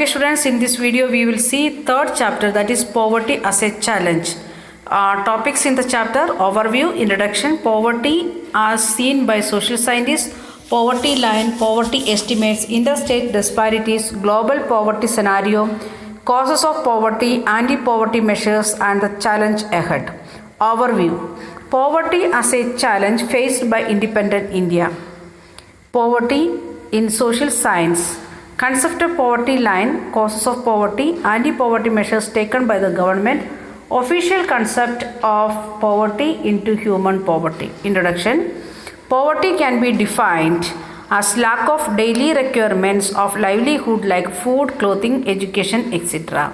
Okay students, in this video we will see third chapter, that is poverty as a challenge. Topics in the chapter: overview, introduction, poverty as seen by social scientists, poverty line, poverty estimates, interstate disparities, global poverty scenario, causes of poverty, anti-poverty measures and the challenge ahead. Overview: poverty as a challenge faced by independent India. Poverty in social science. Concept of poverty line, causes of poverty, anti-poverty measures taken by the government, official concept of poverty into human poverty. Introduction. Poverty can be defined as lack of daily requirements of livelihood like food, clothing, education, etc.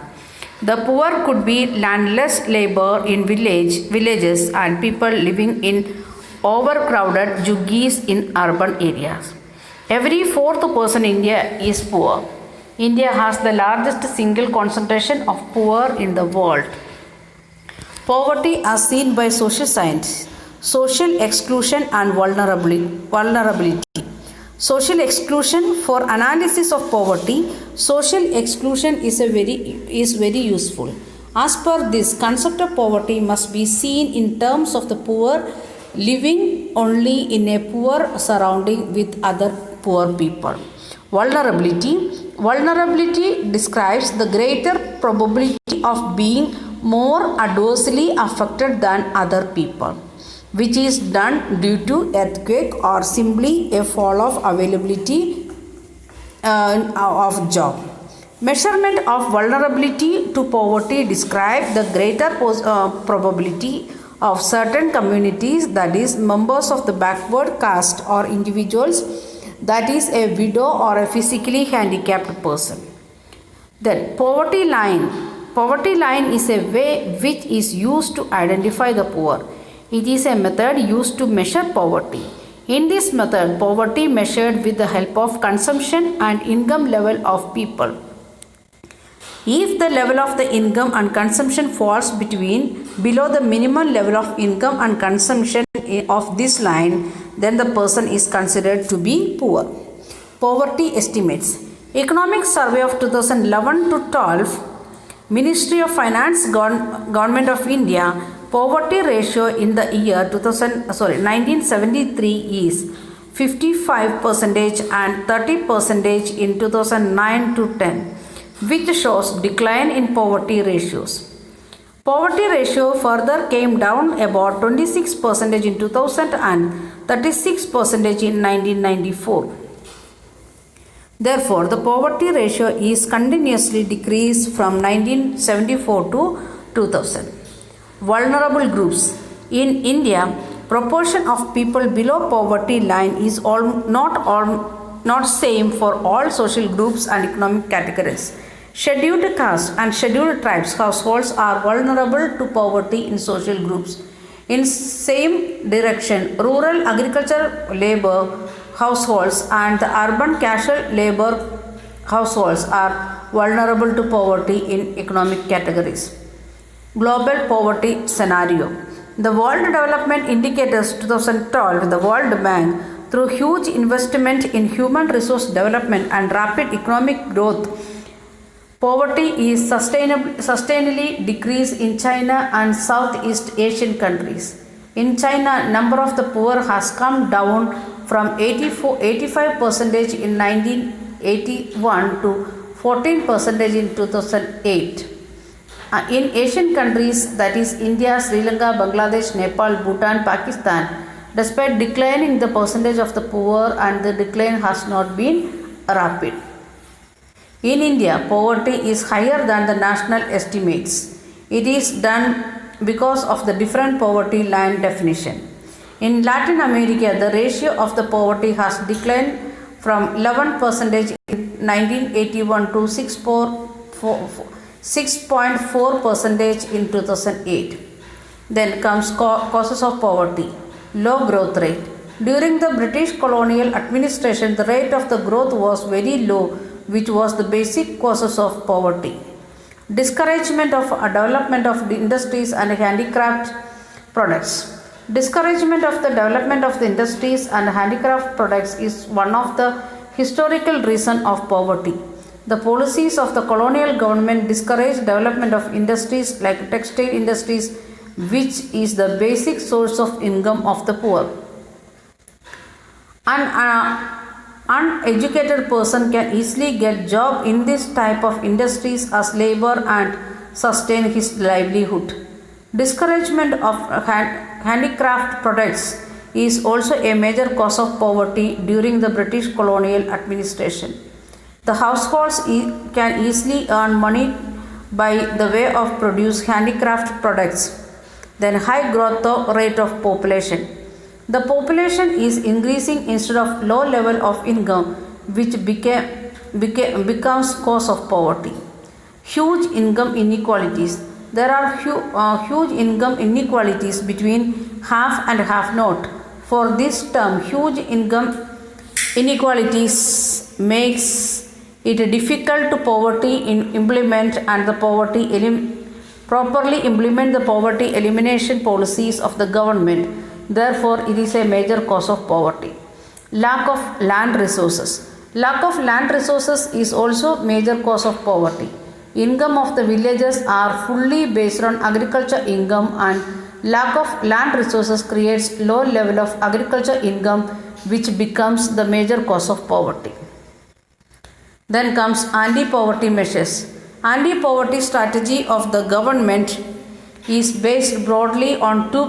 The poor could be landless labor in villages and people living in overcrowded juggies in urban areas. Every fourth person in India is poor. India has the largest single concentration of poor in the world. Poverty as seen by social science. Social exclusion and vulnerability. Social exclusion. For analysis of poverty, social exclusion is very useful. As per this, concept of poverty must be seen in terms of the poor living only in a poor surrounding with other poor people. Vulnerability. Vulnerability describes the greater probability of being more adversely affected than other people, which is done due to earthquake or simply a fall of availability of job. Measurement of vulnerability to poverty describe the greater probability of certain communities, that is members of the backward caste or individuals, that is a widow or a physically handicapped person. Then poverty line. Poverty line is a way which is used to identify the poor. It is a method used to measure poverty. In this method, poverty measured with the help of consumption and income level of people. If the level of the income and consumption falls below the minimum level of income and consumption of this line, then the person is considered to be poor. Poverty estimates. Economic Survey of 2011 to 12, Ministry of Finance, Government of India. Poverty ratio in the year 1973 is 55% and 30% in 2009 to 10, which shows decline in poverty ratios. Poverty ratio further came down about 26% in 2000 and 36% in 1994. Therefore, the poverty ratio is continuously decreased from 1974 to 2000. Vulnerable groups. In India, proportion of people below poverty line is not same for all social groups and economic categories. Scheduled caste and scheduled tribes households are vulnerable to poverty in social groups. In same direction, rural agricultural labor households and the urban casual labor households are vulnerable to poverty in economic categories. Global poverty scenario. The World Development Indicators 2012, the World Bank, through huge investment in human resource development and rapid economic growth, poverty is sustainably decreased in China and Southeast Asian countries. In China, number of the poor has come down from 85% in 1981 to 14% in 2008. In Asian countries, that is India, Sri Lanka, Bangladesh, Nepal, Bhutan, Pakistan, despite declining the percentage of the poor, and the decline has not been rapid. In India, poverty is higher than the national estimates. It is done because of the different poverty line definition. In Latin America, the ratio of the poverty has declined from 11% in 1981 to 6.4% in 2008. Then comes causes of poverty. Low growth rate. During the British colonial administration, the rate of the growth was very low, which was the basic causes of poverty. Discouragement of development of the industries and handicraft products. Discouragement of the development of the industries and handicraft products is one of the historical reasons of poverty. The policies of the colonial government discouraged development of industries like textile industries, which is the basic source of income of the poor. An uneducated person can easily get job in this type of industries as labor and sustain his livelihood. Discouragement of handicraft products is also a major cause of poverty during the British colonial administration. The households can easily earn money by the way of produce handicraft products. Then high growth rate of population. The population is increasing instead of low level of income, which becomes cause of poverty. Huge income inequalities. There are huge income inequalities between have and have not. For this term, huge income inequalities makes it difficult to poverty in implement and the properly implement the poverty elimination policies of the government. Therefore, it is a major cause of poverty. Lack of land resources. Lack of land resources is also major cause of poverty. Income of the villagers are fully based on agriculture income, and lack of land resources creates low level of agriculture income, which becomes the major cause of poverty. Then comes anti-poverty measures. Anti-poverty strategy of the government is based broadly on two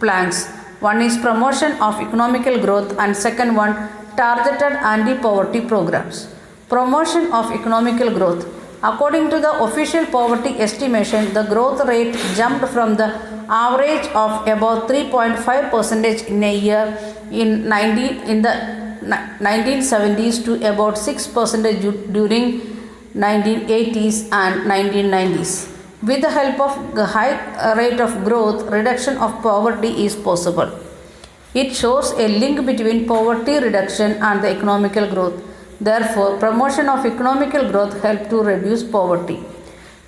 planks. One is promotion of economical growth and second one targeted anti-poverty programs. Promotion of economical growth. According to the official poverty estimation, the growth rate jumped from the average of about 3.5% in a year in the 1970s to about 6% during 1980s and 1990s. With the help of the high rate of growth, reduction of poverty is possible. It shows a link between poverty reduction and the economical growth. Therefore, promotion of economical growth helps to reduce poverty.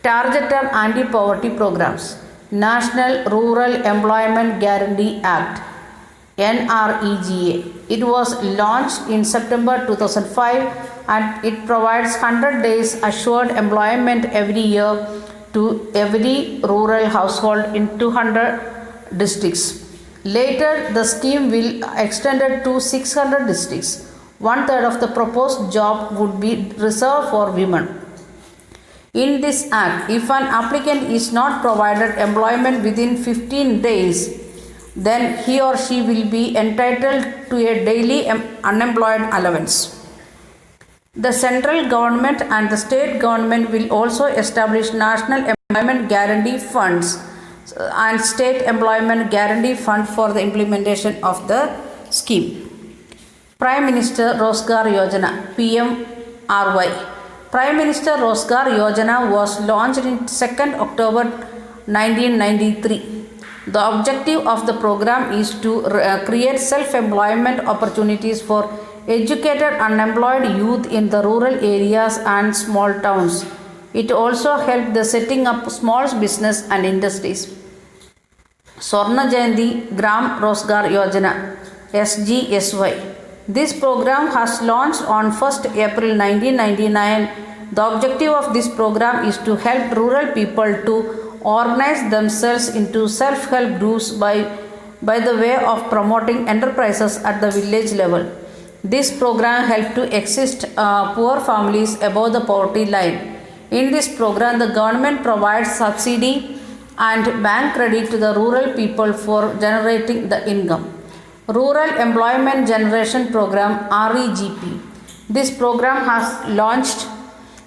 Targeted anti-poverty programs. National Rural Employment Guarantee Act NREGA. It was launched in September 2005 and it provides 100 days assured employment every year to every rural household in 200 districts. Later, the scheme will extended to 600 districts. One third of the proposed job would be reserved for women. In this act, if an applicant is not provided employment within 15 days, then he or she will be entitled to a daily unemployed allowance. The central government and the state government will also establish national employment guarantee funds and state employment guarantee fund for the implementation of the scheme. Prime Minister Rozgar Yojana PMRY. Prime Minister Rozgar Yojana was launched on 2nd October 1993. The objective of the program is to create self-employment opportunities for educated unemployed youth in the rural areas and small towns. It also helped the setting up small business and industries. Swarna Jayanti Gram Rozgar Yojana SGSY. This program has launched on 1st April 1999. The objective of this program is to help rural people to organize themselves into self-help groups by the way of promoting enterprises at the village level. This program helped to assist poor families above the poverty line. In this program, the government provides subsidy and bank credit to the rural people for generating the income. Rural Employment Generation Program REGP. This program has launched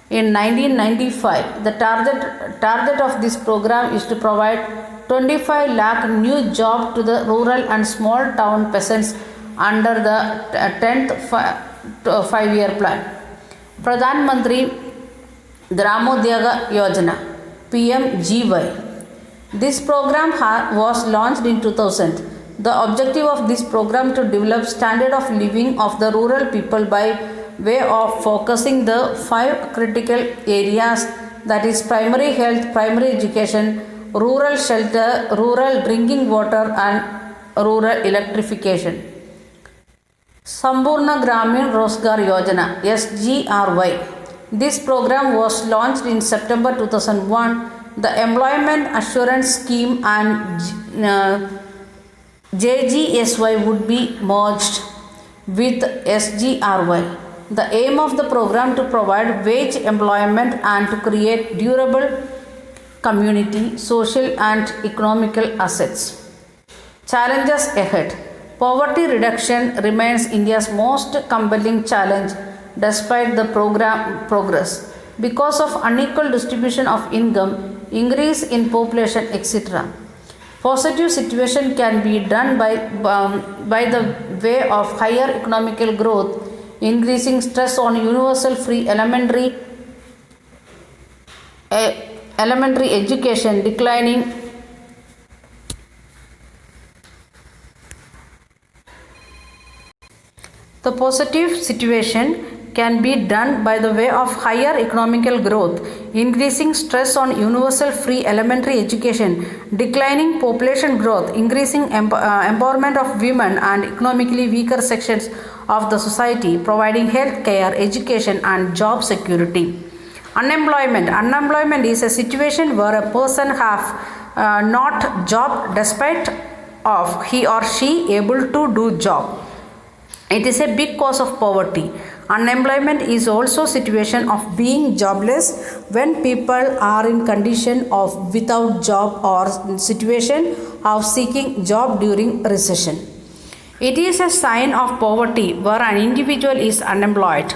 in 1995. The target of this program is to provide 25 lakh new jobs to the rural and small town peasants under the 10th 5-year plan. Pradhan Mantri Gramodyoga Yojana PMGY. This program was launched in 2000. The objective of this program to develop standard of living of the rural people by way of focusing the 5 critical areas, that is primary health, primary education, rural shelter, rural drinking water and rural electrification. Sambhurna Gramin Rozgar Yojana SGRY. This program was launched in September 2001. The Employment Assurance Scheme and JGSY would be merged with SGRY. The aim of the program to provide wage employment and to create durable community, social and economical assets. Challenges ahead. Poverty reduction remains India's most compelling challenge despite the program progress because of unequal distribution of income, increase in population, etc. Positive situation can be done by the way of higher economical growth, increasing stress on universal free elementary education, declining the positive situation can be done by the way of higher economical growth, increasing stress on universal free elementary education, declining population growth, increasing empowerment of women and economically weaker sections of the society, providing health care, education and job security. Unemployment. Unemployment is a situation where a person have not job despite of he or she able to do job. It is a big cause of poverty. Unemployment is also situation of being jobless when people are in condition of without job or situation of seeking job during recession. It is a sign of poverty where an individual is unemployed.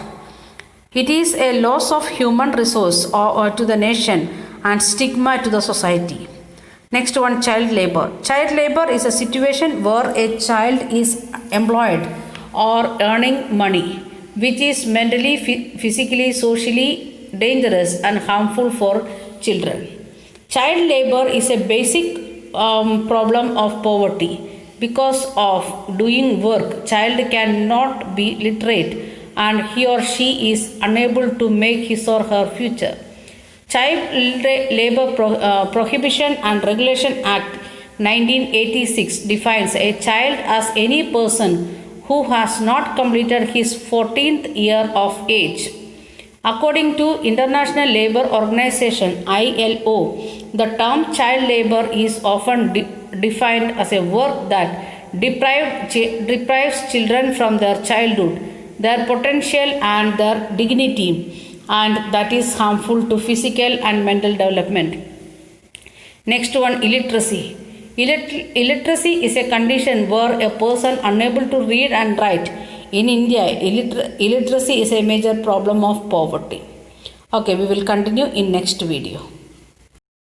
It is a loss of human resource or to the nation and stigma to the society. Next one, child labor. Child labor is a situation where a child is employed or earning money, which is mentally, physically, socially dangerous and harmful for children. Child labor is a basic problem of poverty. Because of doing work, child cannot be literate and he or she is unable to make his or her future. Child Labor Prohibition and Regulation Act 1986 defines a child as any person who has not completed his 14th year of age. According to International Labour Organization ILO, the term child labor is often defined as a work that deprives children from their childhood, their potential and their dignity, and that is harmful to physical and mental development. Next one, illiteracy. Illiteracy is a condition where a person unable to read and write. In India, illiteracy is a major problem of poverty. Okay, we will continue in next video.